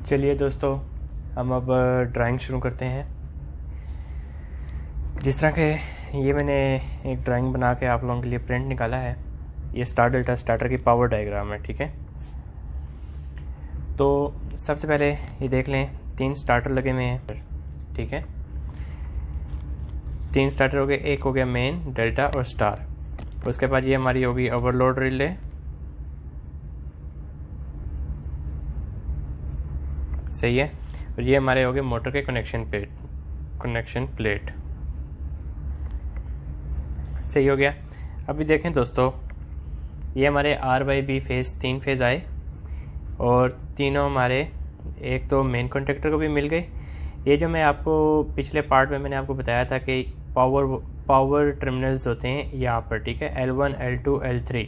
चलिए दोस्तों, हम अब ड्राइंग शुरू करते हैं। जिस तरह के ये मैंने एक ड्राइंग बना के आप लोगों के लिए प्रिंट निकाला है, ये स्टार डेल्टा स्टार्टर की पावर डायग्राम है। ठीक है, तो सबसे पहले ये देख लें, 3 स्टार्टर लगे हुए हैं। ठीक है, 3 स्टार्टर हो गए, एक हो गया मेन, डेल्टा और स्टार। उसके बाद ये हमारी होगी ओवरलोड रिले, सही है। और ये हमारे हो गए मोटर के कनेक्शन प्लेट, सही हो गया। अभी देखें दोस्तों, ये हमारे R/B फेज़ 3 फेज़ आए और तीनों हमारे, एक तो मेन कॉन्ट्रैक्टर को भी मिल गए। ये जो मैं आपको पिछले पार्ट में मैंने आपको बताया था कि पावर टर्मिनल्स होते हैं यहाँ पर। ठीक है, L1 L2 L3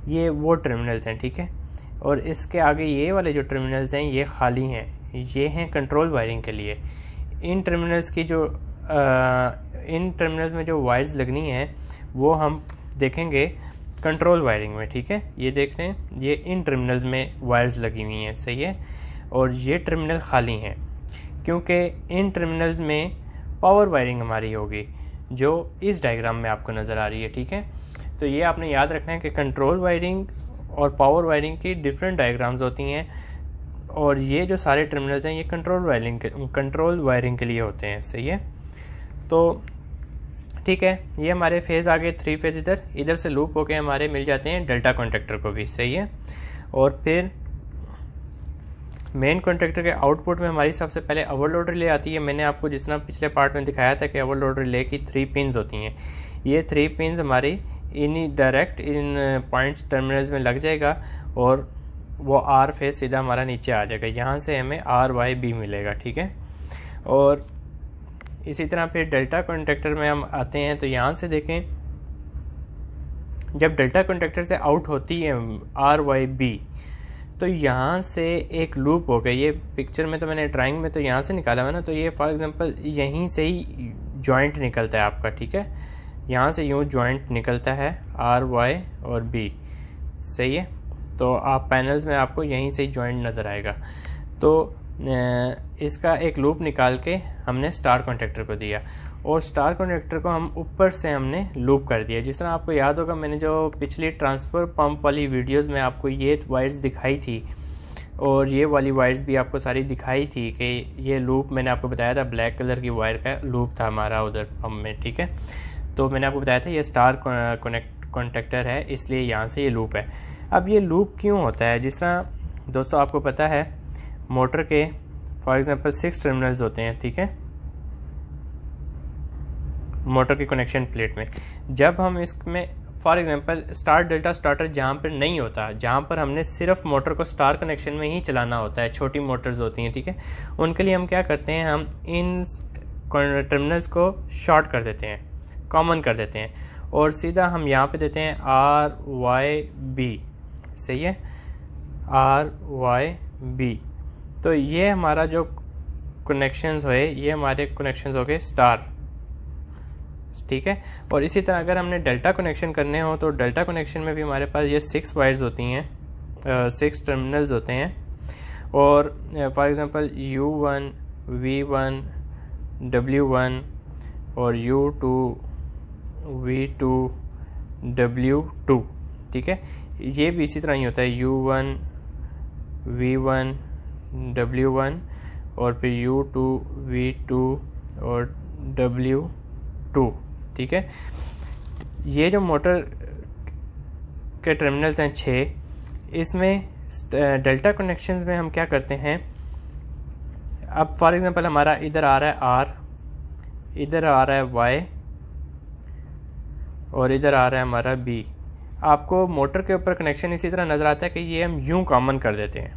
ये वो टर्मिनल्स हैं। ठीक है, और इसके आगे ये वाले जो टर्मिनल्स हैं ये खाली हैं, ये हैं कंट्रोल वायरिंग के लिए। इन टर्मिनल्स में जो वायर्स लगनी हैं वो हम देखेंगे कंट्रोल वायरिंग में। ठीक है, ये देख रहे हैं, ये इन टर्मिनल्स में वायर्स लगी हुई हैं, सही है। और ये टर्मिनल खाली हैं क्योंकि इन टर्मिनल्स में पावर वायरिंग हमारी होगी जो इस डायग्राम में आपको नज़र आ रही है। ठीक है, तो ये आपने याद रखना है कि कंट्रोल वायरिंग और पावर वायरिंग की डिफरेंट डायग्राम्स होती हैं, और ये जो सारे टर्मिनल्स हैं ये कंट्रोल वायरिंग के लिए होते हैं, सही है। तो ठीक है, ये हमारे फेज़ आगे 3 फेज़ इधर से लूप होके हमारे मिल जाते हैं डेल्टा कॉन्ट्रैक्टर को भी, सही है। और फिर मेन कॉन्ट्रैक्टर के आउटपुट में हमारी सबसे पहले ओवरलोड रिले आती है। मैंने आपको जिस तरह पिछले पार्ट में दिखाया था कि ओवरलोड रिले की 3 पिन्स होती हैं। ये 3 पिन्स हमारी डायरेक्ट इन पॉइंट्स टर्मिनल्स में लग जाएगा और वो R फेज सीधा हमारा नीचे आ जाएगा। यहाँ से हमें R/B मिलेगा। ठीक है, और इसी तरह फिर डेल्टा कॉन्ट्रैक्टर में हम आते हैं, तो यहाँ से देखें, जब डेल्टा कॉन्ट्रैक्टर से आउट होती है R/B तो यहाँ से एक लूप हो गया। ये पिक्चर में तो मैंने ड्राइंग में तो यहाँ से निकाला हुआ ना, तो ये फॉर एग्जांपल यहीं से ही जॉइंट निकलता है आपका। ठीक है, यहाँ से यूँ जॉइंट निकलता है R/Y और B, सही है। तो आप पैनल्स में आपको यहीं से ही जॉइंट नज़र आएगा। तो इसका एक लूप निकाल के हमने स्टार कॉन्ट्रैक्टर को दिया, और स्टार कॉन्ट्रैक्टर को हम ऊपर से हमने लूप कर दिया। जिस तरह आपको याद होगा, मैंने जो पिछली ट्रांसफ़र पंप वाली वीडियोस में आपको ये वायर्स दिखाई थी और ये वाली वायर्स भी आपको सारी दिखाई थी कि ये लूप मैंने आपको बताया था, ब्लैक कलर की वायर का लूप था हमारा उधर पंप में। ठीक है, तो मैंने आपको बताया था ये स्टार कॉन्ट्रैक्टर है, इसलिए यहाँ से ये लूप है। अब ये लूप क्यों होता है? जिस तरह दोस्तों आपको पता है, मोटर के फॉर एग्जांपल 6 टर्मिनल्स होते हैं। ठीक है, मोटर के कनेक्शन प्लेट में जब हम इसमें for example star delta starter जहाँ पर नहीं होता, जहाँ पर हमने सिर्फ मोटर को स्टार कनेक्शन में ही चलाना होता है, छोटी मोटर्स होती हैं। ठीक है, उनके लिए हम क्या करते हैं, हम इन टर्मिनल्स को शॉर्ट कर देते हैं, कॉमन कर देते हैं, और सीधा हम यहाँ पे देते हैं R/Y/B, सही है, R/Y/B। तो ये हमारा जो कनेक्शंस हुए, ये हमारे कनेक्शंस हो गए स्टार। ठीक है, और इसी तरह अगर हमने डेल्टा कनेक्शन करने हो तो डेल्टा कनेक्शन में भी हमारे पास ये 6 वायर्स होती हैं, 6 टर्मिनल्स होते हैं। और for example U1 V1 W1 और U2 V2 W2। ठीक है, ये भी इसी तरह ही होता है, U1 V1 W1 और फिर U2 V2 और W2। ठीक है, ये जो मोटर के टर्मिनल्स हैं 6, इसमें डेल्टा कनेक्शंस में हम क्या करते हैं, अब फॉर एग्जांपल हमारा इधर आ रहा है R, इधर आ रहा है Y और इधर आ रहा है हमारा B। आपको मोटर के ऊपर कनेक्शन इसी तरह नज़र आता है कि ये हम यूं कॉमन कर देते हैं।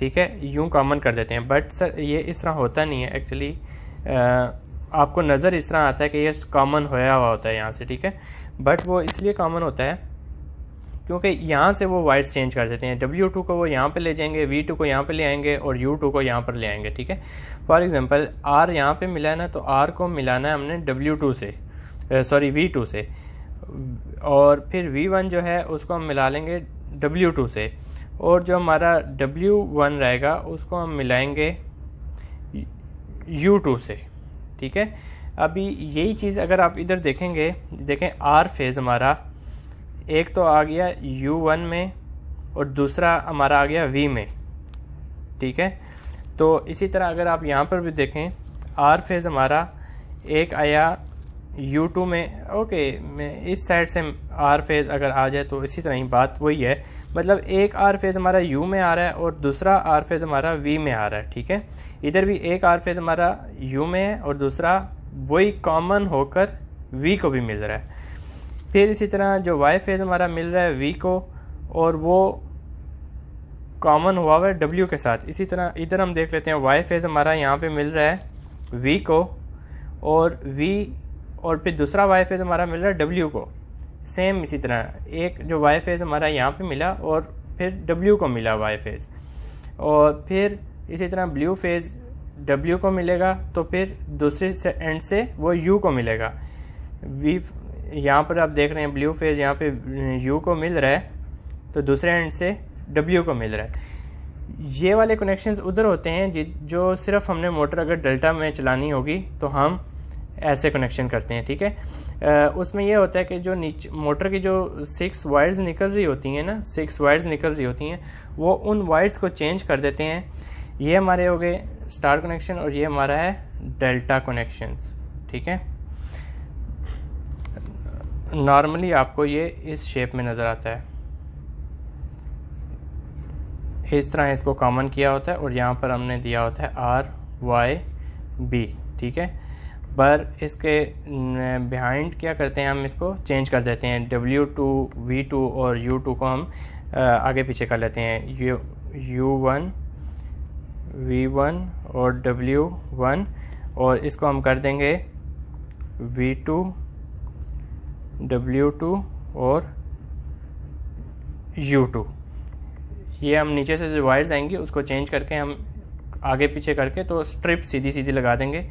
ठीक है, यूं कॉमन कर देते हैं, बट सर ये इस तरह होता नहीं है एक्चुअली। आपको नज़र इस तरह आता है कि ये कॉमन होया हुआ होता है यहाँ से। ठीक है, बट वो इसलिए कॉमन होता है क्योंकि यहाँ से वो वायर्स चेंज कर देते हैं। W2 को वो यहाँ पे ले जाएंगे, V2 को यहाँ पे ले आएंगे और U2 को यहाँ पर ले आएंगे। ठीक है, फॉर एग्जांपल R यहाँ पे मिला है ना, तो R को मिलाना है हमने W2 से, V2 से, और फिर V1 जो है उसको हम मिला लेंगे W2 से। और जो हमारा W1 रहेगा उसको हम मिलाएंगे U2 से, ठीक है। अभी यही चीज़ अगर आप इधर देखेंगे, देखें R फेज़ हमारा एक तो आ गया U1 में और दूसरा हमारा आ गया V में, ठीक है। तो इसी तरह अगर आप यहाँ पर भी देखें R फेज़ हमारा एक आया U2 में, ओके मैं इस साइड से R फेज़ अगर आ जाए तो इसी तरह ही बात वही है, मतलब एक R फेज़ हमारा U में आ रहा है और दूसरा R फेज़ हमारा V में आ रहा है, ठीक है। इधर भी एक R फेज़ हमारा U में है और दूसरा वही कॉमन होकर V को भी मिल रहा है। फिर इसी तरह जो Y फेज़ हमारा मिल रहा है V को और वो कॉमन हुआ हुआ है W के साथ। इसी तरह इधर हम देख लेते हैं Y फेज़ हमारा यहाँ पे मिल रहा है V को और V, और फिर दूसरा Y फेज़ हमारा मिल रहा है W को। सेम इसी तरह एक जो Y फेज़ हमारा यहाँ पे मिला और फिर W को मिला Y फेज़, और फिर इसी तरह ब्लू फेज़ W को मिलेगा तो फिर दूसरे एंड से वो U को मिलेगा। V यहाँ पर आप देख रहे हैं ब्लू फेज़ यहाँ पे U को मिल रहा है तो दूसरे एंड से W को मिल रहा है। ये वाले कनेक्शंस उधर होते हैं जो सिर्फ हमने मोटर अगर डेल्टा में चलानी होगी तो हम ऐसे कनेक्शन करते हैं, ठीक है। उसमें ये होता है कि जो नीचे मोटर की जो 6 वायर्स निकल रही होती हैं ना, 6 वायर्स निकल रही होती हैं, वो उन वायर्स को चेंज कर देते हैं। ये हमारे हो गए स्टार कनेक्शन और ये हमारा है डेल्टा कनेक्शंस, ठीक है। नॉर्मली आपको ये इस शेप में नज़र आता है, इस तरह इसको कॉमन किया होता है और यहाँ पर हमने दिया होता है RYB, ठीक है। पर इसके बिहाइंड क्या करते हैं, हम इसको चेंज कर देते हैं, W2 V2 और U2 को हम आगे पीछे कर लेते हैं, U1 V1 और W1, और इसको हम कर देंगे V2 W2 और U2। ये हम नीचे से जो वायर्स आएंगी उसको चेंज करके हम आगे पीछे करके तो स्ट्रिप सीधी सीधी लगा देंगे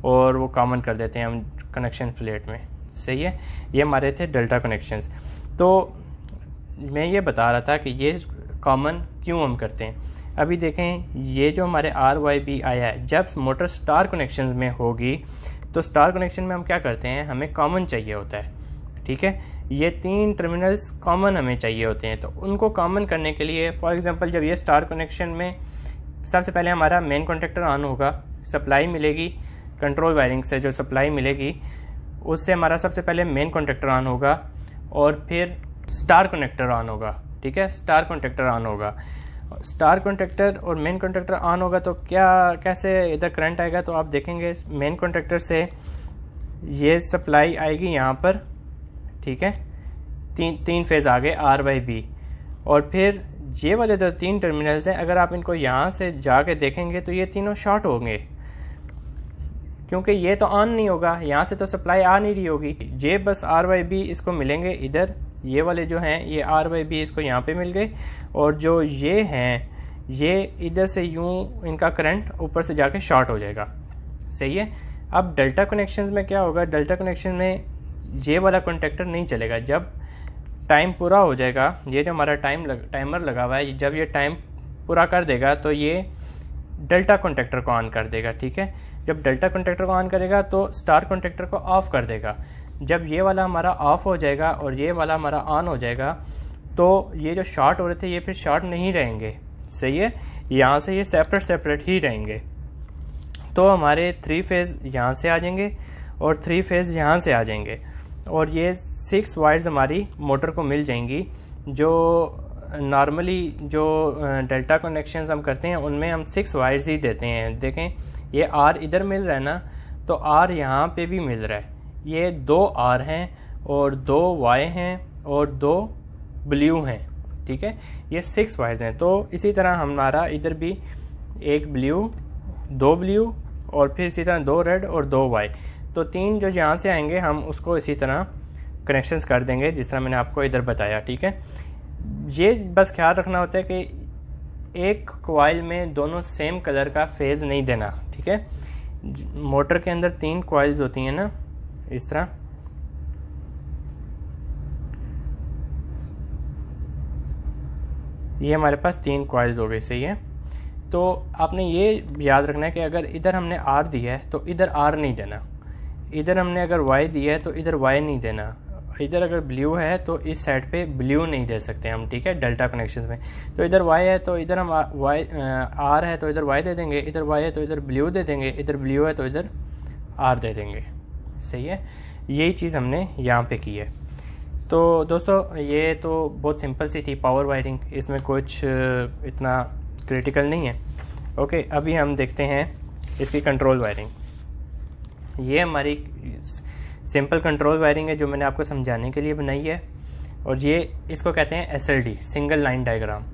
और वो कॉमन कर देते हैं हम कनेक्शन प्लेट में, सही है। ये हमारे थे डेल्टा कनेक्शंस। तो मैं ये बता रहा था कि ये कॉमन क्यों हम करते हैं। अभी देखें ये जो हमारे RYB आया है, जब मोटर स्टार कनेक्शंस में होगी तो स्टार कनेक्शन में हम क्या करते हैं, हमें कॉमन चाहिए होता है, ठीक है। ये 3 टर्मिनल्स कॉमन हमें चाहिए होते हैं, तो उनको कॉमन करने के लिए फॉर एग्जांपल जब ये स्टार कनेक्शन में सबसे पहले हमारा मेन कॉन्टेक्टर ऑन होगा, सप्लाई मिलेगी कंट्रोल वायरिंग से, जो सप्लाई मिलेगी उससे हमारा सबसे पहले मेन कॉन्टेक्टर ऑन होगा और फिर स्टार कनेक्टर ऑन होगा, ठीक है। स्टार कॉन्टेक्टर ऑन होगा, स्टार कॉन्टेक्टर और मेन कॉन्टेक्टर ऑन होगा तो क्या कैसे इधर करंट आएगा, तो आप देखेंगे मेन कॉन्टेक्टर से ये सप्लाई आएगी यहाँ पर, ठीक है। तीन फेज़ आ गए RYB, और फिर ये वाले जो 3 टर्मिनल्स हैं अगर आप इनको यहाँ से जाके देखेंगे तो ये तीनों शॉर्ट होंगे, क्योंकि ये तो ऑन नहीं होगा, यहाँ से तो सप्लाई आ नहीं रही होगी। ये बस RYB इसको मिलेंगे इधर, ये वाले जो हैं ये RYB इसको यहाँ पे मिल गए, और जो ये हैं ये इधर से यूँ इनका करंट ऊपर से जाके शॉर्ट हो जाएगा, सही है। अब डेल्टा कनेक्शंस में क्या होगा, डेल्टा कनेक्शन में ये वाला कॉन्टेक्टर नहीं चलेगा। जब टाइम पूरा हो जाएगा, ये जो हमारा टाइमर लगा हुआ है, जब ये टाइम पूरा कर देगा तो ये डेल्टा कॉन्टेक्टर को ऑन कर देगा, ठीक है। जब डेल्टा कॉन्टेक्टर को ऑन करेगा तो स्टार कॉन्टेक्टर को ऑफ कर देगा। जब ये वाला हमारा ऑफ हो जाएगा और ये वाला हमारा ऑन हो जाएगा तो ये जो शॉर्ट हो रहे थे ये फिर शॉर्ट नहीं रहेंगे, सही है। यहाँ से ये सेपरेट ही रहेंगे। तो हमारे 3 फेज़ यहाँ से आ जाएंगे और 3 फेज़ यहाँ से आ जाएंगे, और ये 6 वायर्स हमारी मोटर को मिल जाएंगी। जो नॉर्मली जो डेल्टा कनेक्शंस हम करते हैं उनमें हम 6 वायर्स ही देते हैं। देखें ये R इधर मिल रहा है ना, तो R यहाँ पे भी मिल रहा है। ये 2 R हैं और 2 Y हैं और 2 ब्लू हैं, ठीक है। ये 6 वायर्स हैं। तो इसी तरह हमारा इधर भी 1 ब्लू, 2 ब्लू और फिर इसी तरह 2 रेड और 2 वाई। तो 3 जो यहाँ से आएंगे हम उसको इसी तरह कनेक्शंस कर देंगे जिस तरह मैंने आपको इधर बताया, ठीक है। ये बस ख्याल रखना होता है कि एक कॉइल में दोनों सेम कलर का फेज़ नहीं देना, ठीक है। मोटर के अंदर 3 कॉइल्स होती हैं ना, इस तरह। ये हमारे पास 3 कॉइल्स हो गई, सही है। तो आपने ये याद रखना है कि अगर इधर हमने आर दिया है तो इधर आर नहीं देना, इधर हमने अगर वाई दिया है तो इधर वाई नहीं देना, इधर अगर ब्लू है तो इस साइड पे ब्लू नहीं दे सकते हम, ठीक है, डेल्टा कनेक्शन में। तो इधर वाई है तो इधर हम वाई, आर है तो इधर वाई दे देंगे, इधर वाई है तो इधर ब्लू दे देंगे, इधर ब्लू है तो इधर आर दे देंगे, सही है। यही चीज़ हमने यहाँ पे की है। तो दोस्तों ये तो बहुत सिंपल सी थी पावर वायरिंग, इसमें कुछ इतना क्रिटिकल नहीं है। ओके, अभी हम देखते हैं इसकी कंट्रोल वायरिंग। ये हमारी सिंपल कंट्रोल वायरिंग है जो मैंने आपको समझाने के लिए बनाई है, और ये इसको कहते हैं SLD, सिंगल लाइन डायग्राम।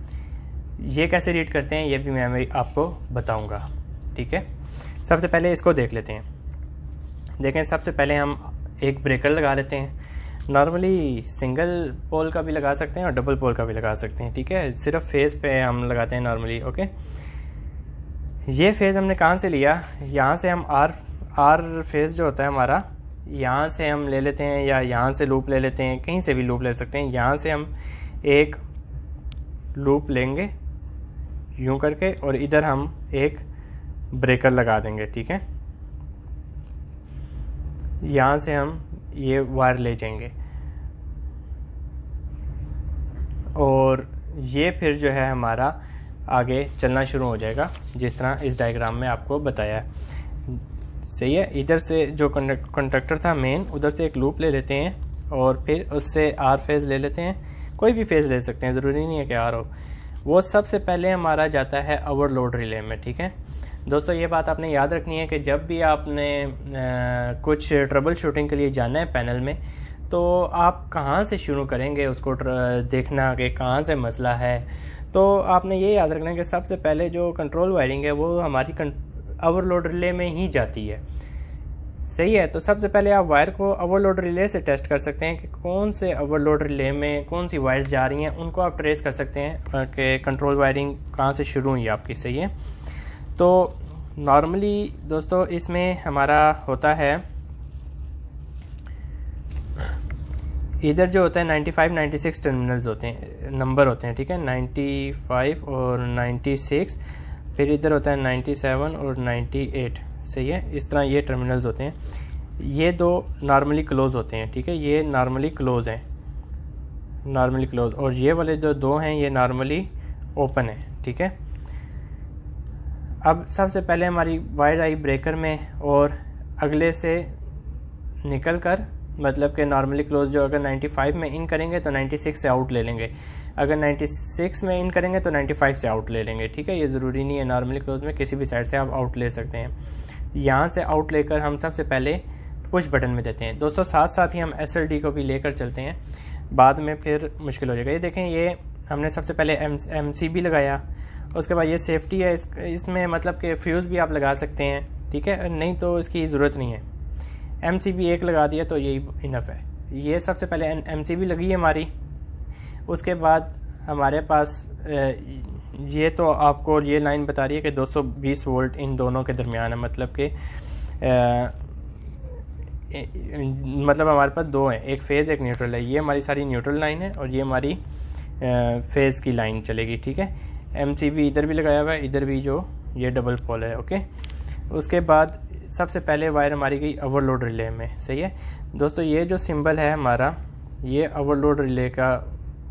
ये कैसे रीड करते हैं ये भी मैं आपको बताऊंगा, ठीक है। सबसे पहले इसको देख लेते हैं। देखें, सबसे पहले हम एक ब्रेकर लगा लेते हैं। नॉर्मली सिंगल पोल का भी लगा सकते हैं और डबल पोल का भी लगा सकते हैं, ठीक है। सिर्फ फेज़ पे हम लगाते हैं नॉर्मली, ओके। ये फेज़ हमने कहाँ से लिया, यहाँ से हम आर फेज़ जो होता है हमारा, यहाँ से हम ले लेते हैं, या यहाँ से लूप ले लेते हैं, कहीं से भी लूप ले सकते हैं। यहाँ से हम एक लूप लेंगे यूं करके, और इधर हम एक ब्रेकर लगा देंगे, ठीक है। यहाँ से हम ये वायर ले जाएंगे, और ये फिर जो है हमारा आगे चलना शुरू हो जाएगा, जिस तरह इस डायग्राम में आपको बताया है, सही है। इधर से जो कंडक्टर था मेन, उधर से एक लूप ले लेते हैं, और फिर उससे आर फेज़ ले लेते हैं। कोई भी फेज़ ले सकते हैं, ज़रूरी नहीं है कि आर हो। वो सबसे पहले हमारा जाता है ओवरलोड रिले में, ठीक है। दोस्तों ये बात आपने याद रखनी है कि जब भी आपने कुछ ट्रबल शूटिंग के लिए जाना है पैनल में, तो आप कहाँ से शुरू करेंगे उसको देखना कि कहाँ से मसला है। तो आपने ये याद रखना है कि सबसे पहले जो कंट्रोल वायरिंग है वो हमारी ओवरलोड रिले में ही जाती है, सही है। तो सबसे पहले आप वायर को ओवरलोड रिले से टेस्ट कर सकते हैं कि कौन से ओवरलोड रिले में कौन सी वायर्स जा रही हैं, उनको आप ट्रेस कर सकते हैं कि कंट्रोल वायरिंग कहाँ से शुरू हुई आपकी, सही है। तो नॉर्मली दोस्तों इसमें हमारा होता है, इधर जो होता है 95 96 टर्मिनल्स होते हैं, नंबर होते हैं, ठीक है, 95 और 96, फिर इधर होता है 97 और 98, सही है। इस तरह ये टर्मिनल्स होते हैं। ये दो नॉर्मली क्लोज होते हैं, ठीक है, ये नॉर्मली क्लोज हैं, नॉर्मली क्लोज, और ये वाले जो दो हैं ये नॉर्मली ओपन है, ठीक है। अब सबसे पहले हमारी वायर आई ब्रेकर में, और अगले से निकल कर, मतलब कि नॉर्मली क्लोज जो अगर 95 में इन करेंगे तो 96 से आउट ले लेंगे, अगर 96 में इन करेंगे तो 95 से आउट ले लेंगे, ठीक है। ये ज़रूरी नहीं है, नॉर्मली क्लोज में किसी भी साइड से आप आउट ले सकते हैं। यहाँ से आउट लेकर हम सबसे पहले पुश बटन में देते हैं। दोस्तों साथ साथ ही हम SLD को भी लेकर चलते हैं, बाद में फिर मुश्किल हो जाएगा। ये देखें, ये हमने सबसे पहले MCB लगाया, उसके बाद ये सेफ्टी है, इसमें मतलब कि फ्यूज़ भी आप लगा सकते हैं, ठीक है, नहीं तो इसकी ज़रूरत नहीं है। MCB एक लगा दिया तो यही इनफ है। ये सबसे पहले MCB लगी है हमारी, उसके बाद हमारे पास ये तो आपको ये लाइन बता रही है कि 220 वोल्ट इन दोनों के दरमियान है, मतलब कि मतलब हमारे पास दो हैं, एक फेज़ एक न्यूट्रल है। ये हमारी सारी न्यूट्रल लाइन है और ये हमारी फेज़ की लाइन चलेगी, ठीक है। MCB इधर भी लगाया हुआ है, इधर भी जो ये डबल पोल है, ओके। उसके बाद सबसे पहले वायर हमारी गई ओवरलोड रिले में, सही है दोस्तों। ये जो सिंबल है हमारा, ये ओवरलोड रिले का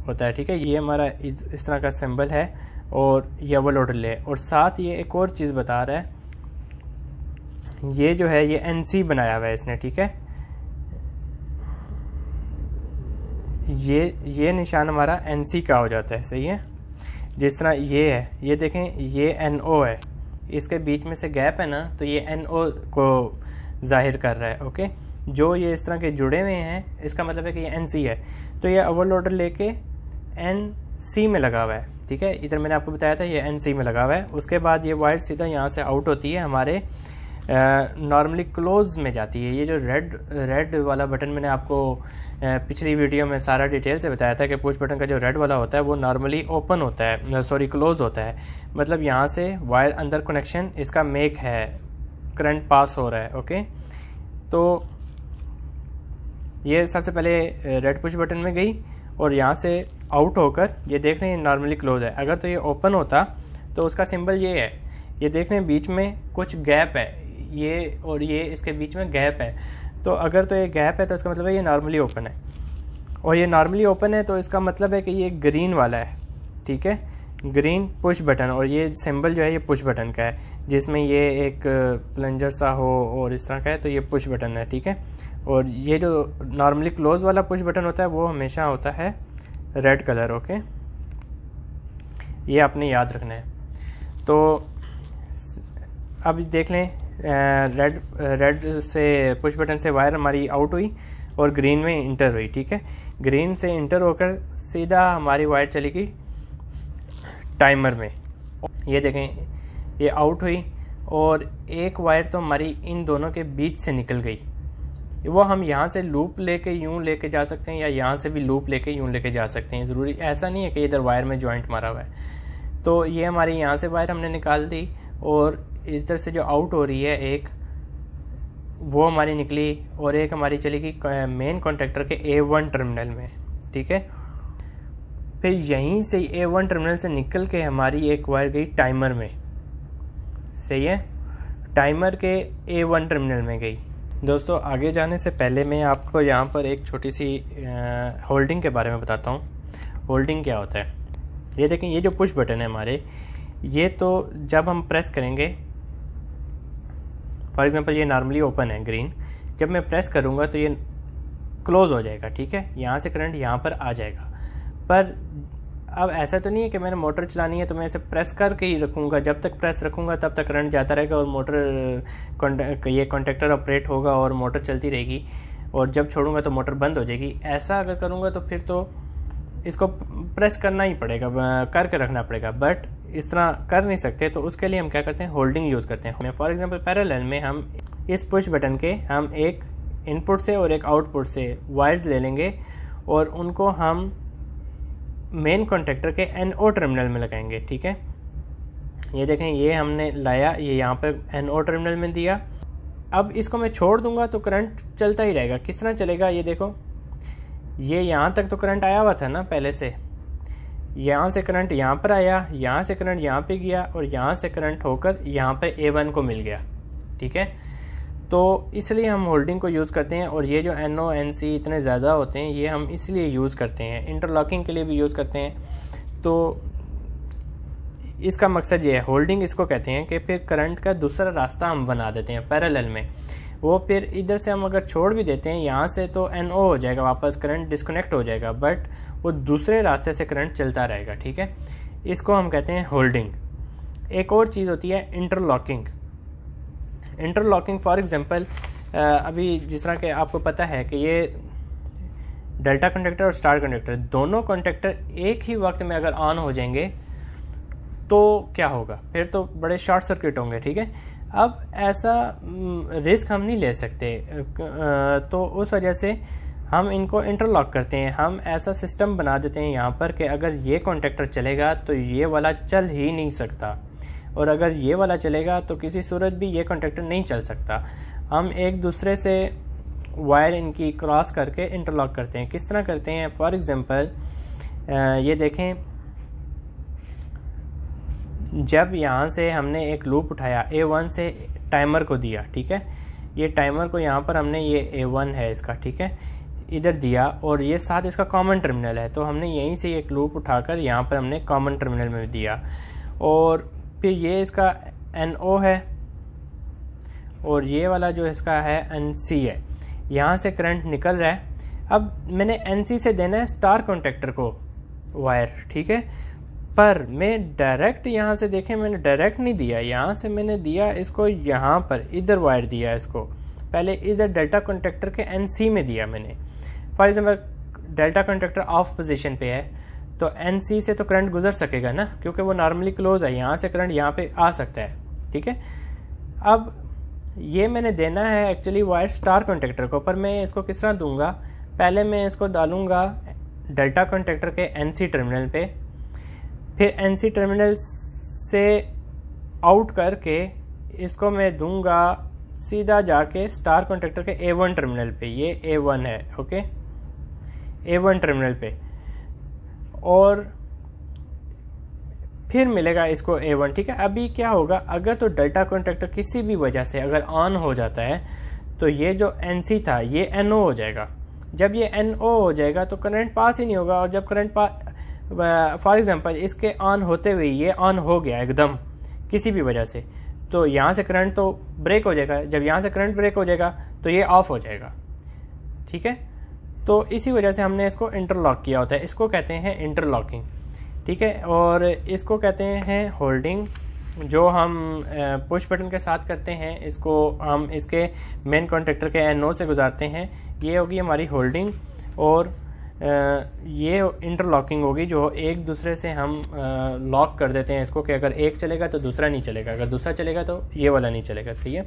होता है, ठीक है। ये हमारा इस तरह का सिंबल है, और ये ओवरलोड रिले, और साथ ये एक और चीज़ बता रहा है, ये जो है ये NC बनाया हुआ है इसने, ठीक है। ये निशान हमारा NC का हो जाता है, सही है। जिस तरह ये है, ये देखें, ये NO है, इसके बीच में से गैप है ना, तो ये NO को जाहिर कर रहा है, ओके। जो ये इस तरह के जुड़े हुए हैं, इसका मतलब है कि ये NC है, तो ये ओवरलोडर लेके NC में लगा हुआ है, ठीक है। इधर मैंने आपको बताया था ये NC में लगा हुआ है। उसके बाद ये वायर सीधा यहाँ से आउट होती है, हमारे नॉर्मली क्लोज में जाती है। ये जो रेड वाला बटन मैंने आपको पिछली वीडियो में सारा डिटेल से बताया था कि पुश बटन का जो रेड वाला होता है वो नॉर्मली ओपन होता है, सॉरी क्लोज होता है, मतलब यहाँ से वायर अंदर कनेक्शन इसका मेक है, करंट पास हो रहा है, ओके। तो ये सबसे पहले रेड पुश बटन में गई, और यहाँ से आउट होकर ये देख रहे हैं नॉर्मली क्लोज है। अगर तो ये ओपन होता तो उसका सिंबल ये है, ये देख रहे हैं बीच में कुछ गैप है, ये और ये इसके बीच में गैप है। तो अगर तो ये गैप है तो इसका मतलब है ये नॉर्मली ओपन है, और ये नॉर्मली ओपन है तो इसका मतलब है कि ये ग्रीन वाला है, ठीक है, ग्रीन पुश बटन। और ये सिंबल जो है ये पुश बटन का है, जिसमें ये एक प्लंजर सा हो और इस तरह का है, तो ये पुश बटन है, ठीक है। और ये जो नॉर्मली क्लोज वाला पुश बटन होता है वो हमेशा होता है रेड कलर, ओके, ये आपने याद रखना है। तो अब देख लें, रेड से पुश बटन से वायर हमारी आउट हुई और ग्रीन में इंटर हुई, ठीक है। ग्रीन से इंटर होकर सीधा हमारी वायर चली गई टाइमर में। ये देखें ये आउट हुई और एक वायर तो हमारी इन दोनों के बीच से निकल गई। वो हम यहाँ से लूप लेके यूँ लेके जा सकते हैं या यहाँ से भी लूप लेके यूँ लेके जा सकते हैं, ज़रूरी ऐसा नहीं है कि इधर वायर में जॉइंट मारा हुआ है। तो ये हमारी यहाँ से वायर हमने निकाल दी और इधर से जो आउट हो रही है एक, वो हमारी निकली और एक हमारी चली गई मेन कॉन्टेक्टर के A1 टर्मिनल में, ठीक है। फिर यहीं से A1 टर्मिनल से निकल के हमारी एक वायर गई टाइमर में, सही है, टाइमर के A1 टर्मिनल में गई। दोस्तों आगे जाने से पहले मैं आपको यहाँ पर एक छोटी सी होल्डिंग के बारे में बताता हूँ। होल्डिंग क्या होता है, ये देखें, ये जो पुश बटन है हमारे, ये तो जब हम प्रेस करेंगे, फॉर एग्जांपल ये नॉर्मली ओपन है ग्रीन, जब मैं प्रेस करूँगा तो ये क्लोज हो जाएगा, ठीक है, यहाँ से करंट यहाँ पर आ जाएगा। पर अब ऐसा तो नहीं है कि मैंने मोटर चलानी है तो मैं इसे प्रेस करके ही रखूँगा, जब तक प्रेस रखूँगा तब तक करंट जाता रहेगा और मोटर ये कॉन्टेक्टर ऑपरेट होगा और मोटर चलती रहेगी, और जब छोड़ूंगा तो मोटर बंद हो जाएगी। ऐसा अगर करूँगा तो फिर तो इसको प्रेस करना ही पड़ेगा, करके रखना पड़ेगा, बट इस तरह कर नहीं सकते। तो उसके लिए हम क्या करते हैं, होल्डिंग यूज़ करते हैं। फॉर एग्जाम्पल पैरेलल में हम इस पुश बटन के हम एक इनपुट से और एक आउटपुट से वायर्स ले लेंगे और उनको हम मेन कॉन्टेक्टर के NO टर्मिनल में लगाएंगे, ठीक है। ये देखें, ये हमने लाया, ये यहाँ पे NO टर्मिनल में दिया। अब इसको मैं छोड़ दूंगा तो करंट चलता ही रहेगा। किस तरह चलेगा, ये देखो, ये यहाँ तक तो करंट आया हुआ था ना पहले से, यहाँ से करंट यहाँ पर आया, यहाँ से करंट यहाँ पे गया और यहाँ से करंट होकर यहाँ पे A1 को मिल गया, ठीक है। तो इसलिए हम होल्डिंग को यूज़ करते हैं। और ये जो NO NC इतने ज़्यादा होते हैं ये हम इसलिए यूज़ करते हैं, इंटरलॉकिंग के लिए भी यूज़ करते हैं। तो इसका मकसद ये है, होल्डिंग इसको कहते हैं कि फिर करंट का दूसरा रास्ता हम बना देते हैं पैरेलल में। वो फिर इधर से हम अगर छोड़ भी देते हैं यहाँ से तो NO हो जाएगा, वापस करंट डिस्कनेक्ट हो जाएगा, बट वो दूसरे रास्ते से करंट चलता रहेगा, ठीक है। इसको हम कहते हैं होल्डिंग। एक और चीज़ होती है इंटरलॉकिंग। इंटरलॉकिंग फॉर एग्जांपल अभी जिस तरह के आपको पता है कि ये डेल्टा कॉन्टेक्टर और स्टार कॉन्टेक्टर, दोनों कॉन्टेक्टर एक ही वक्त में अगर ऑन हो जाएंगे तो क्या होगा, फिर तो बड़े शॉर्ट सर्किट होंगे, ठीक है। अब ऐसा रिस्क हम नहीं ले सकते, तो उस वजह से हम इनको इंटरलॉक करते हैं। हम ऐसा सिस्टम बना देते हैं यहाँ पर कि अगर ये कॉन्टेक्टर चलेगा तो ये वाला चल ही नहीं सकता, और अगर ये वाला चलेगा तो किसी सूरत भी ये कॉन्टेक्टर नहीं चल सकता। हम एक दूसरे से वायर इनकी क्रॉस करके इंटरलॉक करते हैं। किस तरह करते हैं, फॉर एग्जांपल ये देखें, जब यहाँ से हमने एक लूप उठाया A1 से टाइमर को दिया, ठीक है, ये टाइमर को यहाँ पर हमने, ये A1 है इसका, ठीक है, इधर दिया और ये साथ इसका कॉमन टर्मिनल है, तो हमने यहीं से एक लूप उठाकर यहाँ पर हमने कॉमन टर्मिनल में दिया। और फिर ये इसका NO है और ये वाला जो इसका है NC है, यहाँ से करंट निकल रहा है। अब मैंने NC से देना है स्टार कॉन्टेक्टर को वायर, ठीक है, पर मैं डायरेक्ट यहाँ से देखें, मैंने डायरेक्ट नहीं दिया, यहाँ से मैंने दिया इसको, यहाँ पर इधर वायर दिया इसको, पहले इधर डेल्टा कॉन्टेक्टर के NC में दिया मैंने। For example delta contactor of position पे है तो NC से तो करंट गुजर सकेगा ना, क्योंकि वो नॉर्मली क्लोज है, यहाँ से करंट यहाँ पे आ सकता है, ठीक है। अब ये मैंने देना है एक्चुअली वायर स्टार कॉन्टेक्टर को, पर मैं इसको किस तरह दूंगा, पहले मैं इसको डालूंगा डेल्टा कॉन्टेक्टर के NC टर्मिनल पे, फिर NC टर्मिनल से आउट करके इसको मैं दूंगा सीधा जाके स्टार कॉन्टेक्टर के A1 टर्मिनल पे, ये A1 है, ओके, A1 टर्मिनल पे। और फिर मिलेगा इसको A1, ठीक है। अभी क्या होगा, अगर तो डेल्टा कॉन्टैक्टर किसी भी वजह से अगर ऑन हो जाता है तो ये जो NC था ये NO हो जाएगा। जब ये NO हो जाएगा तो करंट पास ही नहीं होगा, और जब करंट फॉर एग्जांपल इसके ऑन होते हुए ये ऑन हो गया एकदम किसी भी वजह से, तो यहाँ से करंट तो ब्रेक हो जाएगा। जब यहाँ से करंट ब्रेक हो जाएगा तो ये ऑफ हो जाएगा, ठीक है। तो इसी वजह से हमने इसको इंटरलॉक किया होता है, इसको कहते हैं इंटरलॉकिंग, ठीक है। और इसको कहते हैं होल्डिंग, जो हम पुश बटन के साथ करते हैं, इसको हम इसके मेन कॉन्टैक्टर के NO से गुजारते हैं, ये होगी हमारी होल्डिंग। और ये इंटरलॉकिंग होगी, जो एक दूसरे से हम लॉक कर देते हैं इसको, कि अगर एक चलेगा तो दूसरा नहीं चलेगा, अगर दूसरा चलेगा तो ये वाला नहीं चलेगा, सही है।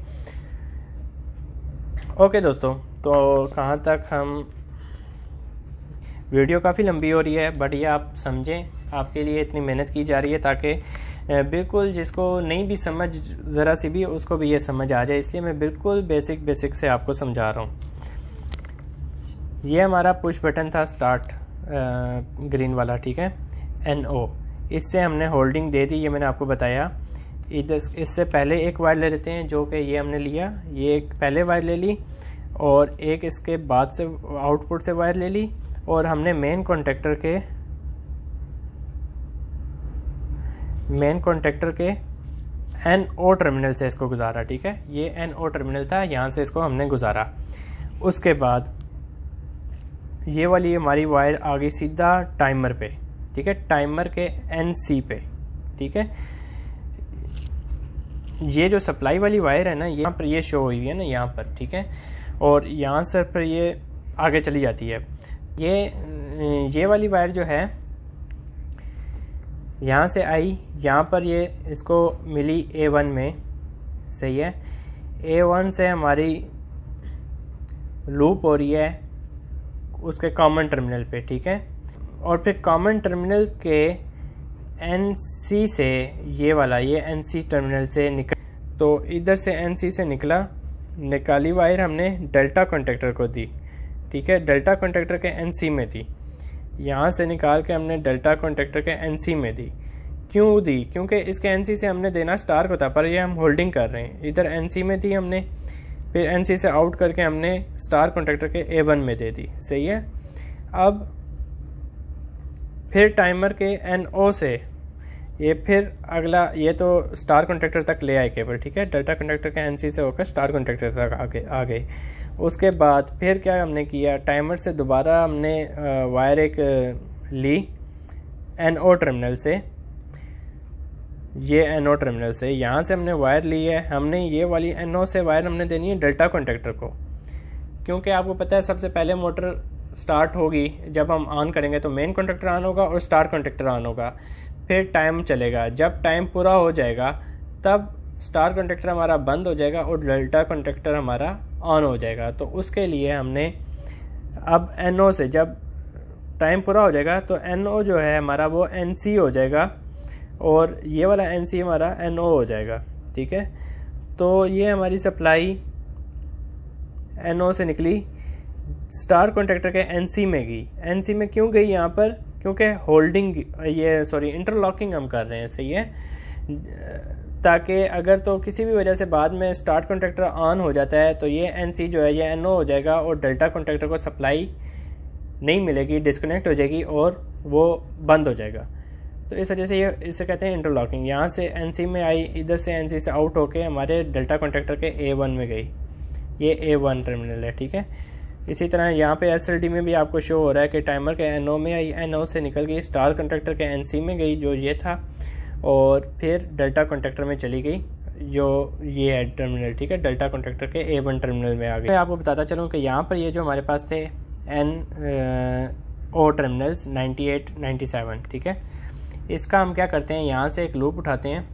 ओके दोस्तों, तो कहाँ तक हम, वीडियो काफ़ी लंबी हो रही है बट ये आप समझें, आपके लिए इतनी मेहनत की जा रही है ताकि बिल्कुल जिसको नहीं भी समझ ज़रा सी भी, उसको भी ये समझ आ जाए, इसलिए मैं बिल्कुल बेसिक से आपको समझा रहा हूँ। ये हमारा पुश बटन था स्टार्ट ग्रीन वाला, ठीक है, NO। इससे हमने होल्डिंग दे दी, ये मैंने आपको बताया। इससे पहले एक वायर ले लेते हैं, जो कि ये हमने लिया, ये एक पहले वायर ले ली और एक इसके बाद से आउटपुट से वायर ले ली, और हमने मेन कॉन्टैक्टर के NO टर्मिनल से इसको गुजारा, ठीक है। ये NO टर्मिनल था, यहाँ से इसको हमने गुजारा। उसके बाद ये वाली हमारी वायर आ गई सीधा टाइमर पे, ठीक है, टाइमर के NC पे, ठीक है। ये जो सप्लाई वाली वायर है ना, यहाँ पर ये शो हुई है ना यहाँ पर, ठीक है, और यहाँ से पर ये आगे चली जाती है। ये वाली वायर जो है यहाँ से आई, यहाँ पर ये इसको मिली A1 में, सही है। A1 से हमारी लूप हो रही है उसके कॉमन टर्मिनल पे, ठीक है। और फिर कॉमन टर्मिनल के NC से ये वाला, ये NC टर्मिनल से निकल, तो इधर से NC से निकाली वायर हमने डेल्टा कॉन्टैक्टर को दी, ठीक है, डेल्टा कॉन्टैक्टर के NC में दी। यहाँ से निकाल के हमने डेल्टा कॉन्टैक्टर के NC में दी। क्यों दी? क्योंकि इसके NC से हमने देना स्टार को था, पर ये हम होल्डिंग कर रहे हैं। इधर NC में दी हमने, फिर NC से आउट करके हमने स्टार कॉन्टैक्टर के A1 में दे दी, सही है। अब फिर टाइमर के NO से ये फिर अगला, ये तो स्टार कॉन्टैक्टर तक ले आए केबल, ठीक है, डेल्टा कॉन्टैक्टर के NC से होकर स्टार कॉन्टैक्टर तक आ गए। उसके बाद फिर क्या हमने किया, टाइमर से दोबारा हमने वायर एक ली NO टर्मिनल से, ये NO टर्मिनल से यहाँ से हमने वायर ली है। हमने ये वाली NO से वायर हमने देनी है डेल्टा कॉन्टैक्टर को, क्योंकि आपको पता है सबसे पहले मोटर स्टार्ट होगी, जब हम ऑन करेंगे तो मेन कॉन्टैक्टर ऑन होगा और स्टार कॉन्टैक्टर ऑन होगा, फिर टाइम चलेगा। जब टाइम पूरा हो जाएगा तब स्टार कॉन्टैक्टर हमारा बंद हो जाएगा और डेल्टा कॉन्टैक्टर हमारा ऑन हो जाएगा। तो उसके लिए हमने अब NO से जब टाइम पूरा हो जाएगा तो NO जो है हमारा वो NC हो जाएगा, और ये वाला NC हमारा NO हो जाएगा, ठीक है। तो ये हमारी सप्लाई NO से निकली, स्टार कॉन्टैक्टर के NC में गई। NC में क्यों गई यहाँ पर? क्योंकि होल्डिंग, इंटरलॉकिंग हम कर रहे हैं, सही है, ताकि अगर तो किसी भी वजह से बाद में स्टार्ट कॉन्टैक्टर ऑन हो जाता है तो ये NC जो है ये NO हो जाएगा और डेल्टा कॉन्टैक्टर को सप्लाई नहीं मिलेगी, डिस्कनेक्ट हो जाएगी और वो बंद हो जाएगा। तो इस वजह से इसे कहते हैं इंटरलॉकिंग। यहाँ से NC में आई, इधर से NC से आउट होके हमारे डेल्टा कॉन्टैक्टर के A1 में गई, ये A1 टर्मिनल है, ठीक है। इसी तरह यहाँ पे SLD में भी आपको शो हो रहा है कि टाइमर के NO में आई, NO से निकल गई, स्टार कॉन्टैक्टर के NC में गई जो ये था, और फिर डेल्टा कॉन्टैक्टर में चली गई जो ये है टर्मिनल, ठीक है, डेल्टा कॉन्टैक्टर के A1 टर्मिनल में आ गई। मैं आपको बताता चलूँ कि यहाँ पर ये जो हमारे पास थे NO टर्मिनल्स 98, 97, ठीक है। इसका हम क्या करते हैं, यहाँ से एक लूप उठाते हैं,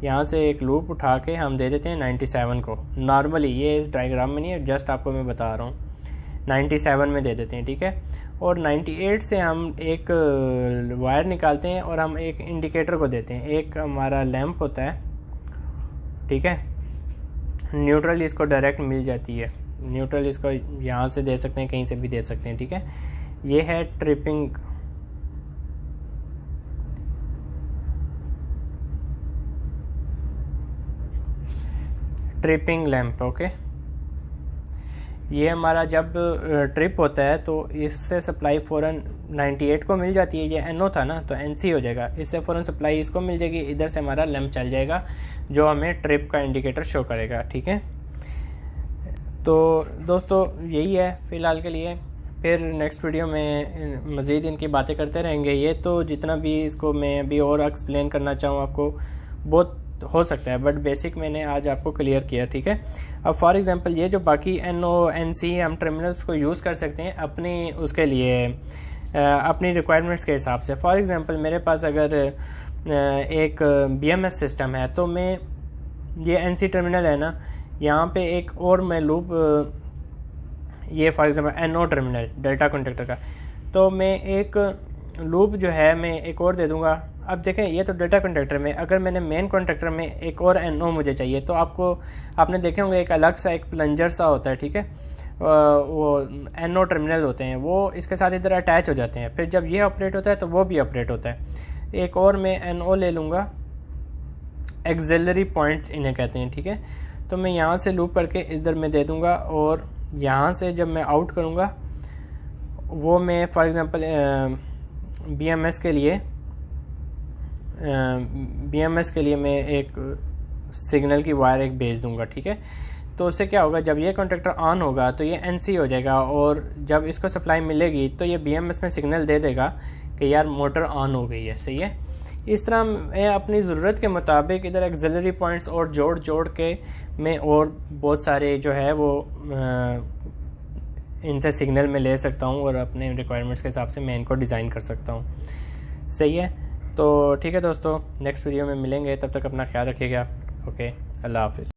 यहाँ से एक लूप उठा के हम दे देते हैं 97 को। नॉर्मली ये इस डायग्राम में नहीं है, जस्ट आपको मैं बता रहा हूँ, 97 में दे देते हैं, ठीक है। और 98 से हम एक वायर निकालते हैं और हम एक इंडिकेटर को देते हैं। एक हमारा लैंप होता है, ठीक है, न्यूट्रल इसको डायरेक्ट मिल जाती है, न्यूट्रल इसको यहाँ से दे सकते हैं, कहीं से भी दे सकते हैं, ठीक है। ये है ट्रिपिंग ट्रिपिंग लैंप। ओके, ये हमारा जब ट्रिप होता है तो इससे सप्लाई फ़ौरन 98 को मिल जाती है। ये NO था ना, तो NC हो जाएगा, इससे फ़ौरन सप्लाई इसको मिल जाएगी, इधर से हमारा लैंप चल जाएगा जो हमें ट्रिप का इंडिकेटर शो करेगा। ठीक है, तो दोस्तों यही है फ़िलहाल के लिए, फिर नेक्स्ट वीडियो में मज़ीद इनकी बातें करते रहेंगे। ये तो जितना भी इसको मैं अभी और एक्सप्लेन करना चाहूँ आपको बहुत हो सकता है, बट बेसिक मैंने आज आपको क्लियर किया। ठीक है, अब फॉर एग्जांपल ये जो बाकी NO NC हम टर्मिनल्स को यूज़ कर सकते हैं अपनी उसके लिए अपनी रिक्वायरमेंट्स के हिसाब से। फॉर एग्जांपल मेरे पास अगर एक BMS सिस्टम है तो मैं ये NC टर्मिनल है ना, यहाँ पे एक और मैं लूप, ये for example NO terminal delta contactor का, तो मैं एक लूप जो है मैं एक और दे दूंगा। अब देखें ये तो डेल्टा कॉन्टेक्टर में, अगर मैंने मेन कॉन्टेक्टर में एक और NO मुझे चाहिए तो आपने देखे होंगे एक अलग सा एक प्लंजर सा होता है। ठीक है, वो NO टर्मिनल होते हैं, वो इसके साथ इधर अटैच हो जाते हैं, फिर जब ये ऑपरेट होता है तो वो भी ऑपरेट होता है। एक और मैं NO ले लूँगा, एक्सिलरी पॉइंट्स इन्हें कहते हैं। ठीक है, तो मैं यहाँ से लूप करके इधर में दे दूँगा और यहाँ से जब मैं आउट करूँगा वो मैं फॉर एग्ज़ाम्पल BMS के लिए मैं एक सिग्नल की वायर एक भेज दूंगा। ठीक है, तो उससे क्या होगा, जब ये कॉन्टेक्टर ऑन होगा तो ये NC हो जाएगा और जब इसको सप्लाई मिलेगी तो ये BMS में सिग्नल दे देगा कि यार मोटर ऑन हो गई है। सही है, इस तरह मैं अपनी ज़रूरत के मुताबिक इधर एक्सिलरी पॉइंट्स और जोड़ के मैं और बहुत सारे जो है वो इनसे सिग्नल में ले सकता हूँ और अपने रिक्वायरमेंट्स के हिसाब से मैं इनको डिज़ाइन कर सकता हूँ। सही है, तो ठीक है दोस्तों, नेक्स्ट वीडियो में मिलेंगे, तब तक अपना ख्याल रखिएगा। ओके, अल्लाह हाफिज़।